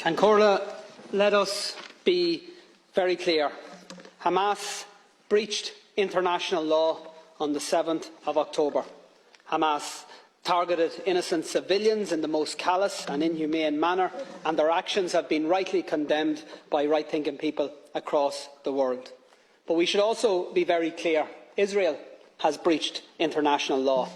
And Corla, let us be very clear. Hamas breached international law on the 7th of October. Hamas targeted innocent civilians in the most callous and inhumane manner, and their actions have been rightly condemned by right-thinking people across the world. But we should also be very clear. Israel has breached international law,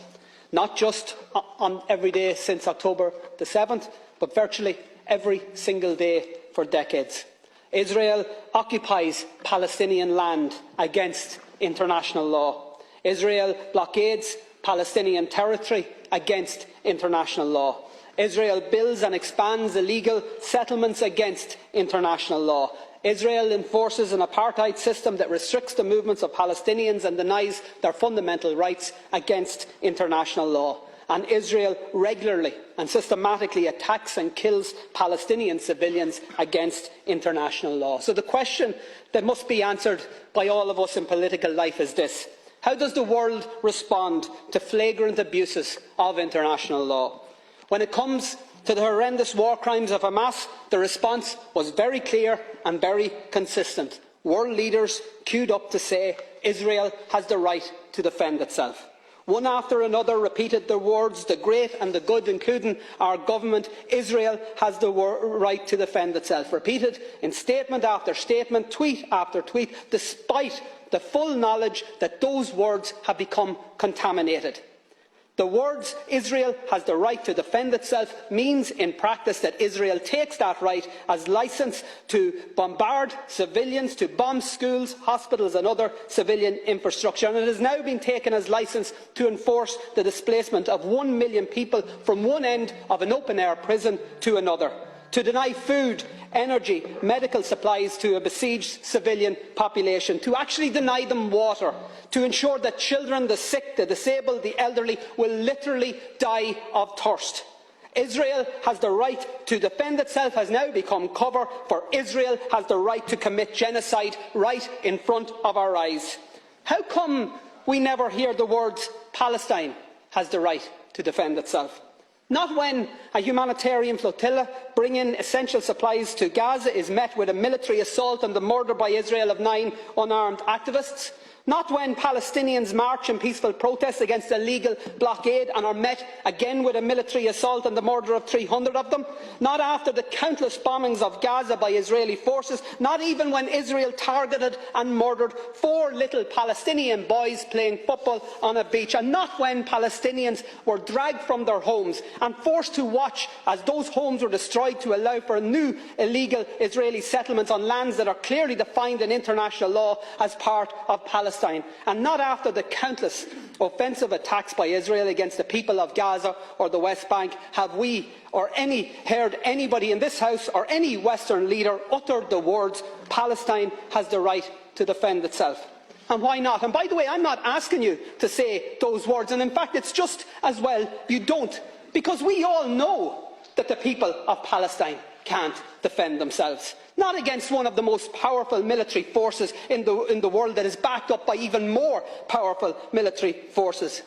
not just on every day since October the 7th, but virtually every single day for decades. Israel occupies Palestinian land against international law. Israel blockades Palestinian territory against international law. Israel builds and expands illegal settlements against international law. Israel enforces an apartheid system that restricts the movements of Palestinians and denies their fundamental rights against international law. And Israel regularly and systematically attacks and kills Palestinian civilians against international law. So the question that must be answered by all of us in political life is this: how does the world respond to flagrant abuses of international law? When it comes to the horrendous war crimes of Hamas, the response was very clear and very consistent. World leaders queued up to say Israel has the right to defend itself. One after another repeated the words, the great and the good, including our government: Israel has the right to defend itself. Repeated in statement after statement, tweet after tweet, despite the full knowledge that those words have become contaminated. The words "Israel has the right to defend itself" means in practice that Israel takes that right as licence to bombard civilians, to bomb schools, hospitals and other civilian infrastructure, and it has now been taken as licence to enforce the displacement of 1 million people from one end of an open-air prison to another, to deny food, energy, medical supplies to a besieged civilian population, to actually deny them water, to ensure that children, the sick, the disabled, the elderly will literally die of thirst. Israel has the right to defend itself has now become cover for Israel has the right to commit genocide right in front of our eyes. How come we never hear the words "Palestine has the right to defend itself"? Not when a humanitarian flotilla bringing essential supplies to Gaza is met with a military assault and the murder by Israel of 9 unarmed activists. Not when Palestinians march in peaceful protest against a legal blockade and are met again with a military assault and the murder of 300 of them. Not after the countless bombings of Gaza by Israeli forces. Not even when Israel targeted and murdered 4 little Palestinian boys playing football on a beach. And not when Palestinians were dragged from their homes and forced to watch as those homes were destroyed to allow for new illegal Israeli settlements on lands that are clearly defined in international law as part of Palestine. And not after the countless offensive attacks by Israel against the people of Gaza or the West Bank have we heard anybody in this House or any Western leader utter the words "Palestine has the right to defend itself." And why not? And by the way, I'm not asking you to say those words, and in fact it's just as well you don't, because we all know that the people of Palestine can't defend themselves. Not against one of the most powerful military forces in the world that is backed up by even more powerful military forces.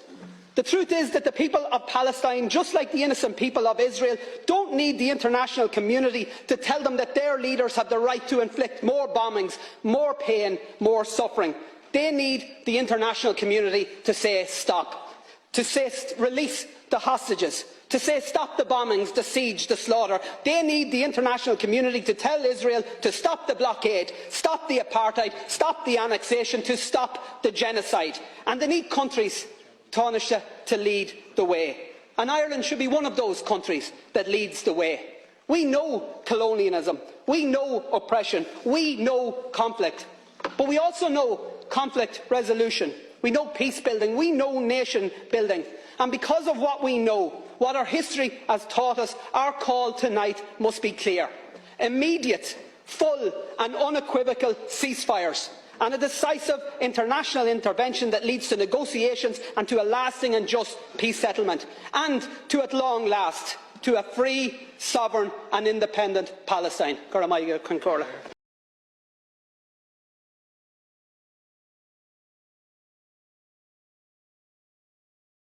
The truth is that the people of Palestine, just like the innocent people of Israel, don't need the international community to tell them that their leaders have the right to inflict more bombings, more pain, more suffering. They need the international community to say stop, to say release the hostages, to say stop the bombings, the siege, the slaughter. They need the international community to tell Israel to stop the blockade, stop the apartheid, stop the annexation, to stop the genocide. And they need countries, Taoiseach, to lead the way. And Ireland should be one of those countries that leads the way. We know colonialism, we know oppression, we know conflict, but we also know conflict resolution. We know peace building, we know nation building. And because of what we know, what our history has taught us, our call tonight must be clear: immediate, full and unequivocal ceasefires, and a decisive international intervention that leads to negotiations and to a lasting and just peace settlement, and to, at long last, to a free, sovereign and independent Palestine.